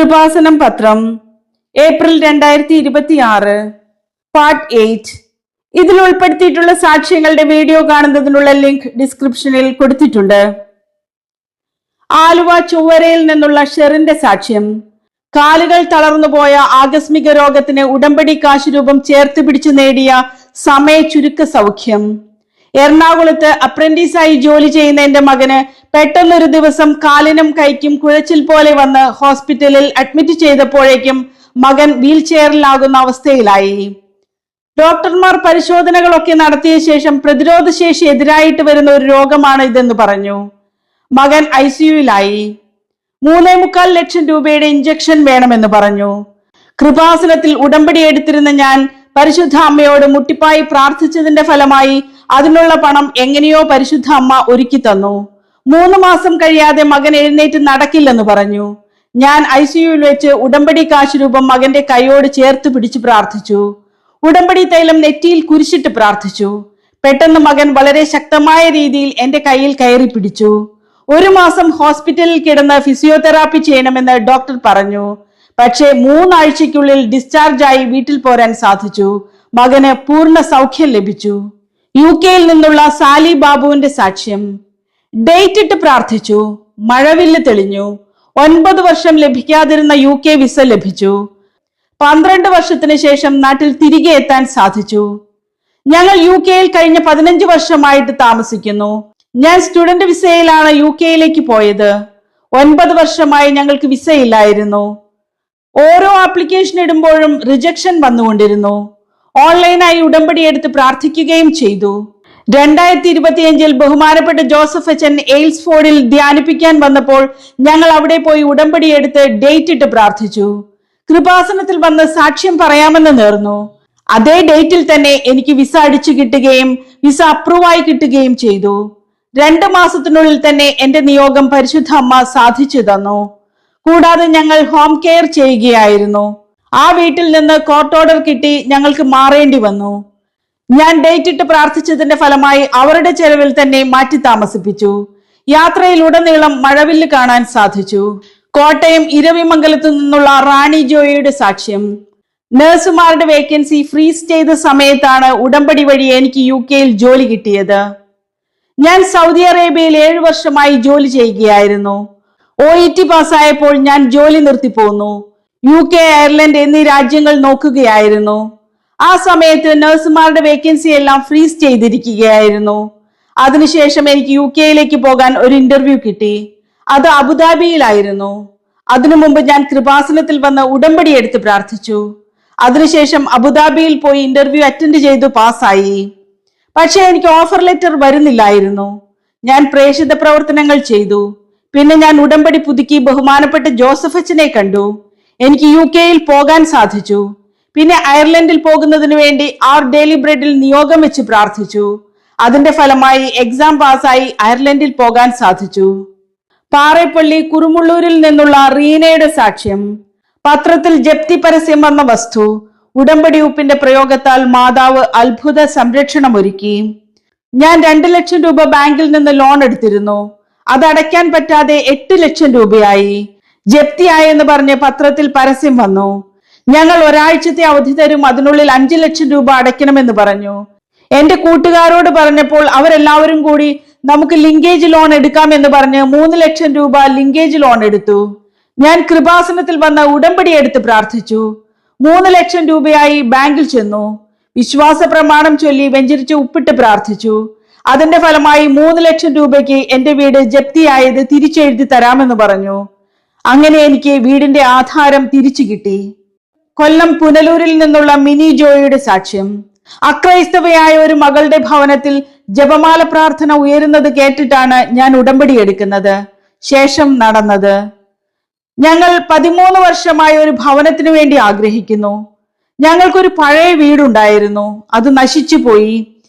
കൃപാസനം പത്രം April 2026 part 8. ഇതിൽ ഉൾപ്പെടുത്തിയിട്ടുള്ള സാക്ഷ്യങ്ങളുടെ വീഡിയോ കാണുന്നതിനുള്ള ലിങ്ക് ഡിസ്ക്രിപ്ഷനിൽ കൊടുത്തിട്ടുണ്ട്. ആലുവ ചൊവ്വരയിൽ നിന്നുള്ള ഷെറിന്റെ സാക്ഷ്യം. കാലുകൾ തളർന്നുപോയ ആകസ്മിക രോഗത്തിന് ഉടമ്പടി കാശ് രൂപം ചേർത്ത് പിടിച്ചു നേടിയ സമയ ചുരുക്ക സൗഖ്യം. എറണാകുളത്ത് അപ്രന്റീസായി ജോലി ചെയ്യുന്ന എന്റെ മകന് പെട്ടെന്നൊരു ദിവസം കാലിനും കൈക്കും കുഴച്ചിൽ പോലെ വന്ന് ഹോസ്പിറ്റലിൽ അഡ്മിറ്റ് ചെയ്തപ്പോഴേക്കും മകൻ വീൽ ചെയറിലാകുന്ന അവസ്ഥയിലായി. ഡോക്ടർമാർ പരിശോധനകളൊക്കെ നടത്തിയ ശേഷം പ്രതിരോധശേഷി എതിരായിട്ട് വരുന്ന ഒരു രോഗമാണ് ഇതെന്ന് പറഞ്ഞു. മകൻ ICUവിലായി. 3.25 ലക്ഷം രൂപയുടെ ഇഞ്ചക്ഷൻ വേണമെന്ന് പറഞ്ഞു. കൃപാസനത്തിൽ ഉടമ്പടി എടുത്തിരുന്ന ഞാൻ പരിശുദ്ധ അമ്മയോട് മുട്ടിപ്പായി പ്രാർത്ഥിച്ചതിന്റെ ഫലമായി അതിനുള്ള പണം എങ്ങനെയോ പരിശുദ്ധ അമ്മ ഒരുക്കി തന്നു. 3 മാസം കഴിയാതെ മകൻ എഴുന്നേറ്റ് നടക്കില്ലെന്ന് പറഞ്ഞു. ഞാൻ ICUവിൽ വെച്ച് ഉടമ്പടി കാശ് രൂപം മകന്റെ കൈയോട് ചേർത്ത് പിടിച്ച് പ്രാർത്ഥിച്ചു. ഉടമ്പടി തൈലം നെറ്റിയിൽ കുരിശിട്ട് പ്രാർത്ഥിച്ചു. പെട്ടെന്ന് മകൻ വളരെ ശക്തമായ രീതിയിൽ എന്റെ കയ്യിൽ കയറി പിടിച്ചു. 1 മാസം ഹോസ്പിറ്റലിൽ കിടന്ന് ഫിസിയോതെറാപ്പി ചെയ്യണമെന്ന് ഡോക്ടർ പറഞ്ഞു. പക്ഷേ 3 ആഴ്ചയ്ക്കുള്ളിൽ ഡിസ്ചാർജായി വീട്ടിൽ പോരാൻ സാധിച്ചു. മകന് പൂർണ്ണ സൗഖ്യം ലഭിച്ചു. UK നിന്നുള്ള സാലി ബാബുവിന്റെ സാക്ഷ്യം. ഡേറ്റ് ഇട്ട് പ്രാർത്ഥിച്ചു. മഴവില്ല് തെളിഞ്ഞു. 9 വർഷം ലഭിക്കാതിരുന്ന UK വിസ ലഭിച്ചു. 12 വർഷത്തിന് ശേഷം നാട്ടിൽ തിരികെ എത്താൻ സാധിച്ചു. ഞങ്ങൾ UK കഴിഞ്ഞ 15 വർഷമായിട്ട് താമസിക്കുന്നു. ഞാൻ സ്റ്റുഡന്റ് വിസയിലാണ് UK പോയത്. 9 വർഷമായി ഞങ്ങൾക്ക് വിസ ഇല്ലായിരുന്നു. ഓരോ ആപ്ലിക്കേഷൻ ഇടുമ്പോഴും റിജക്ഷൻ വന്നുകൊണ്ടിരുന്നു. ഓൺലൈനായി ഉടമ്പടി എടുത്ത് പ്രാർത്ഥിക്കുകയും ചെയ്തു. 2025 ബഹുമാനപ്പെട്ട ജോസഫ് അച്ഛൻ എയിൽസ്ഫോർഡിൽ ധ്യാനിപ്പിക്കാൻ വന്നപ്പോൾ ഞങ്ങൾ അവിടെ പോയി ഉടമ്പടി എടുത്ത് ഡേറ്റ് ഇട്ട് പ്രാർത്ഥിച്ചു. കൃപാസനത്തിൽ വന്ന് സാക്ഷ്യം പറയാമെന്ന് നേർന്നു. അതേ ഡേറ്റിൽ തന്നെ എനിക്ക് വിസ അടിച്ചു കിട്ടുകയും വിസ അപ്രൂവായി കിട്ടുകയും ചെയ്തു. 2 മാസത്തിനുള്ളിൽ തന്നെ എന്റെ നിയോഗം പരിശുദ്ധ അമ്മ സാധിച്ചു തന്നു. കൂടാതെ ഞങ്ങൾ ഹോം കെയർ ചെയ്യുകയായിരുന്നു. ആ വീട്ടിൽ നിന്ന് കോർട്ട് ഓർഡർ കിട്ടി ഞങ്ങൾക്ക് മാറേണ്ടി വന്നു. ഞാൻ ഡേറ്റ് ഇട്ട് പ്രാർത്ഥിച്ചതിന്റെ ഫലമായി അവരുടെ ചെലവിൽ തന്നെ മാറ്റി താമസിപ്പിച്ചു. യാത്രയിലുടനീളം മഴവില്ല് കാണാൻ സാധിച്ചു. കോട്ടയം ഇരവിമംഗലത്തു നിന്നുള്ള റാണി ജോയിയുടെ സാക്ഷ്യം. നഴ്സുമാരുടെ വേക്കൻസി ഫ്രീസ് ചെയ്ത സമയത്താണ് ഉടമ്പടി വഴി എനിക്ക് UK ജോലി കിട്ടിയത്. ഞാൻ സൗദി അറേബ്യയിൽ 7 വർഷമായി ജോലി ചെയ്യുകയായിരുന്നു. OET പാസ്സായപ്പോൾ ഞാൻ ജോലി നിർത്തിപ്പോന്നു. UK, അയർലൻഡ് എന്നീ രാജ്യങ്ങൾ നോക്കുകയായിരുന്നു. ആ സമയത്ത് നഴ്സുമാരുടെ വേക്കൻസി എല്ലാം ഫ്രീസ് ചെയ്തിരിക്കുകയായിരുന്നു. അതിനുശേഷം എനിക്ക് UK പോകാൻ ഒരു ഇന്റർവ്യൂ കിട്ടി. അത് അബുദാബിയിലായിരുന്നു. അതിനു മുമ്പ് ഞാൻ കൃപാസനത്തിൽ വന്ന് ഉടമ്പടി എടുത്ത് പ്രാർത്ഥിച്ചു. അതിനുശേഷം അബുദാബിയിൽ പോയി ഇന്റർവ്യൂ അറ്റൻഡ് ചെയ്തു പാസ്സായി. പക്ഷെ എനിക്ക് ഓഫർ ലെറ്റർ വരുന്നില്ലായിരുന്നു. ഞാൻ പ്രേക്ഷിത പ്രവർത്തനങ്ങൾ ചെയ്തു. പിന്നെ ഞാൻ ഉടമ്പടി പുതുക്കി ബഹുമാനപ്പെട്ട ജോസഫ് അച്ഛനെ കണ്ടു. എനിക്ക് UK പോകാൻ സാധിച്ചു. പിന്നെ അയർലൻഡിൽ പോകുന്നതിന് വേണ്ടി ഡെയിലി ബ്രെഡിൽ നിയോഗം വെച്ച് പ്രാർത്ഥിച്ചു. അതിന്റെ ഫലമായി എക്സാം പാസ്സായി അയർലൻഡിൽ പോകാൻ സാധിച്ചു. പാറേപ്പള്ളി കുറുമുള്ളൂരിൽ നിന്നുള്ള റീനയുടെ സാക്ഷ്യം. പത്രത്തിൽ ജപ്തി പരസ്യം വന്ന വസ്തു. ഉടമ്പടി ഉപ്പിന്റെ പ്രയോഗത്താൽ മാതാവ് അത്ഭുത സംരക്ഷണം ഒരുക്കി. ഞാൻ 2 ലക്ഷം രൂപ ബാങ്കിൽ നിന്ന് ലോൺ എടുത്തിരുന്നു. അത് അടയ്ക്കാൻ പറ്റാതെ 8 ലക്ഷം രൂപയായി. ജപ്തിയായെന്ന് പറഞ്ഞ് പത്രത്തിൽ പരസ്യം വന്നു. ഞങ്ങൾ ഒരാഴ്ചത്തെ അവധി തരും, അതിനുള്ളിൽ 5 ലക്ഷം രൂപ അടയ്ക്കണമെന്ന് പറഞ്ഞു. എന്റെ കൂട്ടുകാരോട് പറഞ്ഞപ്പോൾ അവരെല്ലാവരും കൂടി നമുക്ക് ലിങ്കേജ് ലോൺ എടുക്കാമെന്ന് പറഞ്ഞ് 3 ലക്ഷം രൂപ ലിങ്കേജ് ലോൺ എടുത്തു. ഞാൻ കൃപാസനത്തിൽ വന്ന് ഉടമ്പടി എടുത്ത് പ്രാർത്ഥിച്ചു. 3 ലക്ഷം രൂപയായി ബാങ്കിൽ ചെന്നു. വിശ്വാസ പ്രമാണം ചൊല്ലി വെഞ്ചരിച്ച് ഉപ്പിട്ട് പ്രാർത്ഥിച്ചു. അതിന്റെ ഫലമായി 3 ലക്ഷം രൂപയ്ക്ക് എന്റെ വീട് ജപ്തിയായത് തിരിച്ചെഴുതി തരാമെന്ന് പറഞ്ഞു. അങ്ങനെ എനിക്ക് വീടിന്റെ ആധാരം തിരിച്ചു കിട്ടി. കൊല്ലം പുനലൂരിൽ നിന്നുള്ള മിനി ജോയിയുടെ സാക്ഷ്യം. അക്രൈസ്തവയായ ഒരു മകളുടെ ഭവനത്തിൽ ജപമാല പ്രാർത്ഥന ഉയരുന്നത് കേട്ടിട്ടാണ് ഞാൻ ഉടമ്പടി എടുക്കുന്നത്. ശേഷം നടന്നത്. ഞങ്ങൾ 13 വർഷമായി ഒരു ഭവനത്തിന് വേണ്ടി ആഗ്രഹിക്കുന്നു. ഞങ്ങൾക്കൊരു പഴയ വീടുണ്ടായിരുന്നു. അത് നശിച്ചു പോയി.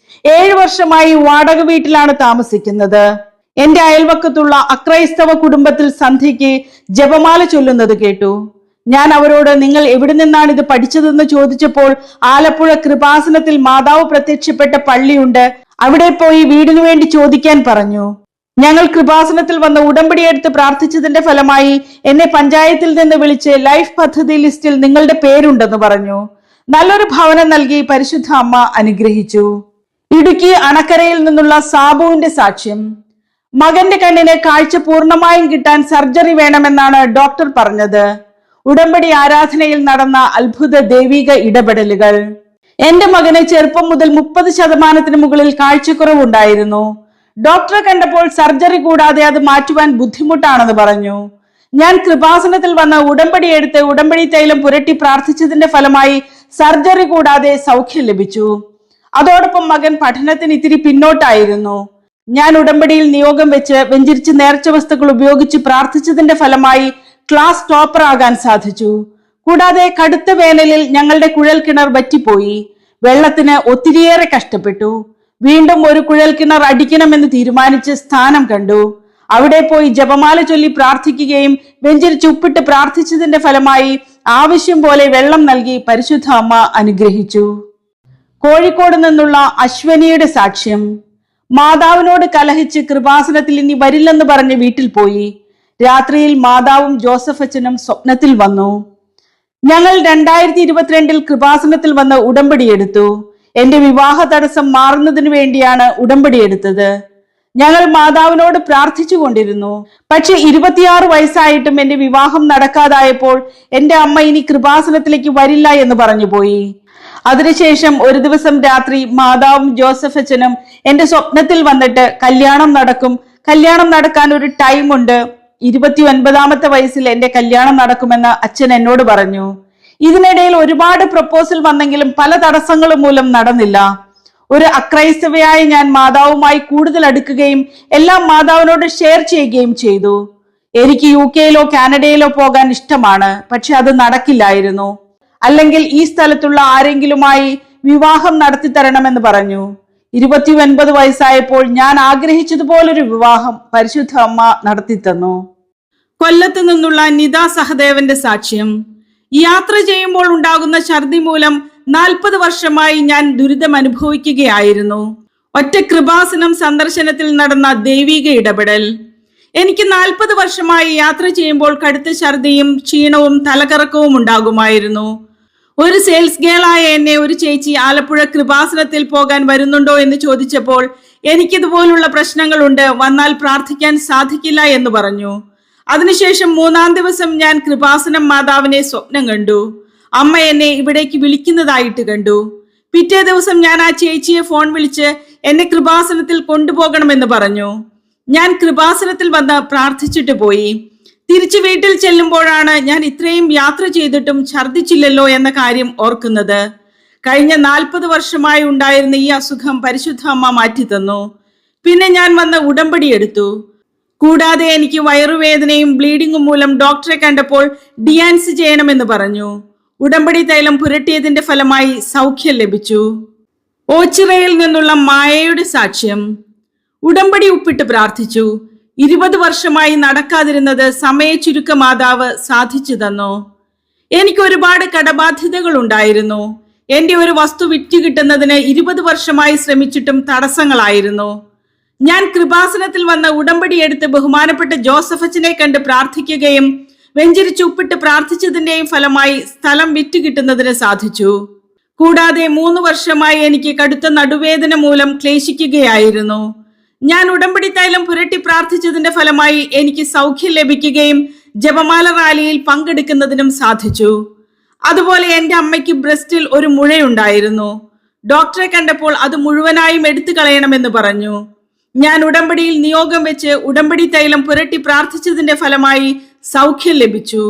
7 വർഷമായി വാടക വീട്ടിലാണ് താമസിക്കുന്നത്. എന്റെ അയൽവക്കത്തുള്ള അക്രൈസ്തവ കുടുംബത്തിൽ സന്ധ്യയ്ക്ക് ജപമാല ചൊല്ലുന്നത് കേട്ടു. ഞാൻ അവരോട് നിങ്ങൾ എവിടെ നിന്നാണ് ഇത് പഠിച്ചതെന്ന് ചോദിച്ചപ്പോൾ ആലപ്പുഴ കൃപാസനത്തിൽ മാതാവ് പ്രത്യക്ഷപ്പെട്ട പള്ളിയുണ്ട്, അവിടെ പോയി വീടിനു വേണ്ടി ചോദിക്കാൻ പറഞ്ഞു. ഞങ്ങൾ കൃപാസനത്തിൽ വന്ന് ഉടമ്പടിയെടുത്ത് പ്രാർത്ഥിച്ചതിന്റെ ഫലമായി എന്നെ പഞ്ചായത്തിൽ നിന്ന് വിളിച്ച് ലൈഫ് പദ്ധതി ലിസ്റ്റിൽ നിങ്ങളുടെ പേരുണ്ടെന്ന് പറഞ്ഞു. നല്ലൊരു ഭവനം നൽകി പരിശുദ്ധ അമ്മ അനുഗ്രഹിച്ചു. ഇടുക്കി അണക്കരയിൽ നിന്നുള്ള സാബുവിന്റെ സാക്ഷ്യം. മകന്റെ കണ്ണിന് കാഴ്ച പൂർണ്ണമായും കിട്ടാൻ സർജറി വേണമെന്നാണ് ഡോക്ടർ പറഞ്ഞത്. ഉടമ്പടി ആരാധനയിൽ നടന്ന അത്ഭുത ദൈവിക ഇടപെടലുകൾ. എന്റെ മകന് ചെറുപ്പം മുതൽ 30% മുകളിൽ കാഴ്ചക്കുറവുണ്ടായിരുന്നു. ഡോക്ടറെ കണ്ടപ്പോൾ സർജറി കൂടാതെ അത് മാറ്റുവാൻ ബുദ്ധിമുട്ടാണെന്ന് പറഞ്ഞു. ഞാൻ കൃപാസനത്തിൽ വന്ന് ഉടമ്പടി എടുത്ത് ഉടമ്പടി തൈലം പുരട്ടി പ്രാർത്ഥിച്ചതിന്റെ ഫലമായി സർജറി കൂടാതെ സൗഖ്യം ലഭിച്ചു. അതോടൊപ്പം മകൻ പഠനത്തിന് ഇത്തിരി പിന്നോട്ടായിരുന്നു. ഞാൻ ഉടമ്പടിയിൽ നിയോഗം വെച്ച് വെഞ്ചിരിച്ച് നേർച്ച വസ്തുക്കൾ ഉപയോഗിച്ച് പ്രാർത്ഥിച്ചതിന്റെ ഫലമായി ക്ലാസ് ടോപ്പർ ആകാൻ സാധിച്ചു. കൂടാതെ കടുത്ത വേനലിൽ ഞങ്ങളുടെ കുഴൽ കിണർ വറ്റിപ്പോയി. വെള്ളത്തിന് ഒത്തിരിയേറെ കഷ്ടപ്പെട്ടു. വീണ്ടും ഒരു കുഴൽ കിണർ അടിക്കണമെന്ന് തീരുമാനിച്ച് സ്ഥാനം കണ്ടു. അവിടെ പോയി ജപമാല ചൊല്ലി പ്രാർത്ഥിക്കുകയും വെഞ്ചരിച്ച് ഉപ്പിട്ട് പ്രാർത്ഥിച്ചതിന്റെ ഫലമായി ആവശ്യം പോലെ വെള്ളം നൽകി പരിശുദ്ധ അമ്മ അനുഗ്രഹിച്ചു. കോഴിക്കോട് നിന്നുള്ള അശ്വനിയുടെ സാക്ഷ്യം. മാതാവിനോട് കലഹിച്ച് കൃപാസനത്തിൽ ഇനി വരില്ലെന്ന് പറഞ്ഞ് വീട്ടിൽ പോയി. രാത്രിയിൽ മാതാവും ജോസഫ് അച്ഛനും സ്വപ്നത്തിൽ വന്നു. ഞങ്ങൾ 2022 കൃപാസനത്തിൽ വന്ന് ഉടമ്പടി എടുത്തു. എന്റെ വിവാഹ തടസ്സം മാറുന്നതിന് വേണ്ടിയാണ് ഉടമ്പടി എടുത്തത്. ഞങ്ങൾ മാതാവിനോട് പ്രാർത്ഥിച്ചു കൊണ്ടിരുന്നു. പക്ഷെ 26 വയസ്സായിട്ടും എന്റെ വിവാഹം നടക്കാതായപ്പോൾ എന്റെ അമ്മ ഇനി കൃപാസനത്തിലേക്ക് വരില്ല എന്ന് പറഞ്ഞു പോയി. അതിനുശേഷം ഒരു ദിവസം രാത്രി മാതാവും ജോസഫ് അച്ഛനും എന്റെ സ്വപ്നത്തിൽ വന്നിട്ട് കല്യാണം നടക്കാൻ ഒരു ടൈം ഉണ്ട്, 29ാമത്തെ വയസ്സിൽ എന്റെ കല്യാണം നടക്കുമെന്ന് അച്ഛൻ എന്നോട് പറഞ്ഞു. ഇതിനിടയിൽ ഒരുപാട് പ്രപ്പോസൽ വന്നെങ്കിലും പല തടസ്സങ്ങളും മൂലം നടന്നില്ല. ഒരു അക്രൈസ്തവയായ ഞാൻ മാതാവുമായി കൂടുതൽ അടുക്കുകയും എല്ലാം മാതാവിനോട് ഷെയർ ചെയ്യുകയും ചെയ്തു. എനിക്ക് UK കാനഡയിലോ പോകാൻ ഇഷ്ടമാണ്, പക്ഷെ അത് നടക്കില്ലായിരുന്നു. അല്ലെങ്കിൽ ഈ സ്ഥലത്തുള്ള ആരെങ്കിലുമായി വിവാഹം നടത്തി തരണമെന്ന് പറഞ്ഞു. 29 വയസ്സായപ്പോൾ ഞാൻ ആഗ്രഹിച്ചതുപോലൊരു വിവാഹം പരിശുദ്ധ അമ്മ നടത്തി തന്നു. കൊല്ലത്ത് നിന്നുള്ള നിത സഹദേവന്റെ സാക്ഷ്യം. യാത്ര ചെയ്യുമ്പോൾ ഉണ്ടാകുന്ന ഛർദി മൂലം 40 വർഷമായി ഞാൻ ദുരിതം അനുഭവിക്കുകയായിരുന്നു. ഒറ്റ കൃപാസനം സന്ദർശനത്തിൽ നടന്ന ദൈവിക ഇടപെടൽ. എനിക്ക് 40 വർഷമായി യാത്ര ചെയ്യുമ്പോൾ കടുത്ത ഛർദിയും ക്ഷീണവും തലകറക്കവും ഉണ്ടാകുമായിരുന്നു. ഒരു സെയിൽസ് ഗേളായ എന്നെ ഒരു ചേച്ചി ആലപ്പുഴ കൃപാസനത്തിൽ പോകാൻ വരുന്നുണ്ടോ എന്ന് ചോദിച്ചപ്പോൾ എനിക്കിതുപോലുള്ള പ്രശ്നങ്ങളുണ്ട്, വന്നാൽ പ്രാർത്ഥിക്കാൻ സാധിക്കില്ല എന്ന് പറഞ്ഞു. അതിനുശേഷം 3-ാം ദിവസം ഞാൻ കൃപാസനം മാതാവിനെ സ്വപ്നം കണ്ടു. അമ്മ എന്നെ ഇവിടേക്ക് വിളിക്കുന്നതായിട്ട് കണ്ടു. പിറ്റേ ദിവസം ഞാൻ ആ ചേച്ചിയെ ഫോൺ വിളിച്ച് എന്നെ കൃപാസനത്തിൽ കൊണ്ടുപോകണമെന്ന് പറഞ്ഞു. ഞാൻ കൃപാസനത്തിൽ വന്ന് പ്രാർത്ഥിച്ചിട്ട് പോയി. തിരിച്ചു വീട്ടിൽ ചെല്ലുമ്പോഴാണ് ഞാൻ ഇത്രയും യാത്ര ചെയ്തിട്ടും ഛർദിച്ചില്ലല്ലോ എന്ന കാര്യം ഓർക്കുന്നത്. കഴിഞ്ഞ 40 വർഷമായി ഉണ്ടായിരുന്ന ഈ അസുഖം പരിശുദ്ധ അമ്മ മാറ്റി തന്നു. പിന്നെ ഞാൻ വന്ന് ഉടമ്പടി എടുത്തു. കൂടാതെ എനിക്ക് വയറുവേദനയും ബ്ലീഡിങ്ങും മൂലം ഡോക്ടറെ കണ്ടപ്പോൾ ഡിയാൻസ് ചെയ്യണമെന്ന് പറഞ്ഞു. ഉടമ്പടി തൈലം പുരട്ടിയതിന്റെ ഫലമായി സൗഖ്യം ലഭിച്ചു. ഓച്ചിറയിൽ നിന്നുള്ള മായയുടെ സാക്ഷ്യം. ഉടമ്പടി ഉപ്പിട്ട് പ്രാർത്ഥിച്ചു. 20 വർഷമായി നടക്കാതിരുന്നത് സമയ ചുരുക്ക മാതാവ് സാധിച്ചു തന്നു. എനിക്ക് ഒരുപാട് കടബാധ്യതകൾ ഉണ്ടായിരുന്നു. എന്റെ ഒരു വസ്തു വിറ്റ് കിട്ടുന്നതിന് 20 വർഷമായി ശ്രമിച്ചിട്ടും തടസ്സങ്ങളായിരുന്നു. ഞാൻ കൃപാസനത്തിൽ വന്ന് ഉടമ്പടി എടുത്ത് ബഹുമാനപ്പെട്ട ജോസഫ് അച്ഛനെ കണ്ട് പ്രാർത്ഥിക്കുകയും വെഞ്ചരിച്ച് ഉപ്പിട്ട് പ്രാർത്ഥിച്ചതിന്റെയും ഫലമായി സ്ഥലം വിറ്റ് കിട്ടുന്നതിന് സാധിച്ചു. കൂടാതെ 3 വർഷമായി എനിക്ക് കടുത്ത നടുവേദന മൂലം ക്ലേശിക്കുകയായിരുന്നു. ഞാൻ ഉടമ്പടി തൈലം പുരട്ടി പ്രാർത്ഥിച്ചതിന്റെ ഫലമായി എനിക്ക് സൗഖ്യം ലഭിക്കുകയും ജപമാല റാലിയിൽ പങ്കെടുക്കുന്നതിനും സാധിച്ചു. അതുപോലെ എന്റെ അമ്മയ്ക്ക് ബ്രസ്റ്റിൽ ഒരു മുഴയുണ്ടായിരുന്നു. ഡോക്ടറെ കണ്ടപ്പോൾ അത് മുഴുവനായും എടുത്തു കളയണമെന്ന് പറഞ്ഞു. ഞാൻ ഉടമ്പടിയിൽ നിയോഗം വെച്ച് ഉടമ്പടി തൈലം പുരട്ടി പ്രാർത്ഥിച്ചതിന്റെ ഫലമായി സൗഖ്യം ലഭിച്ചു.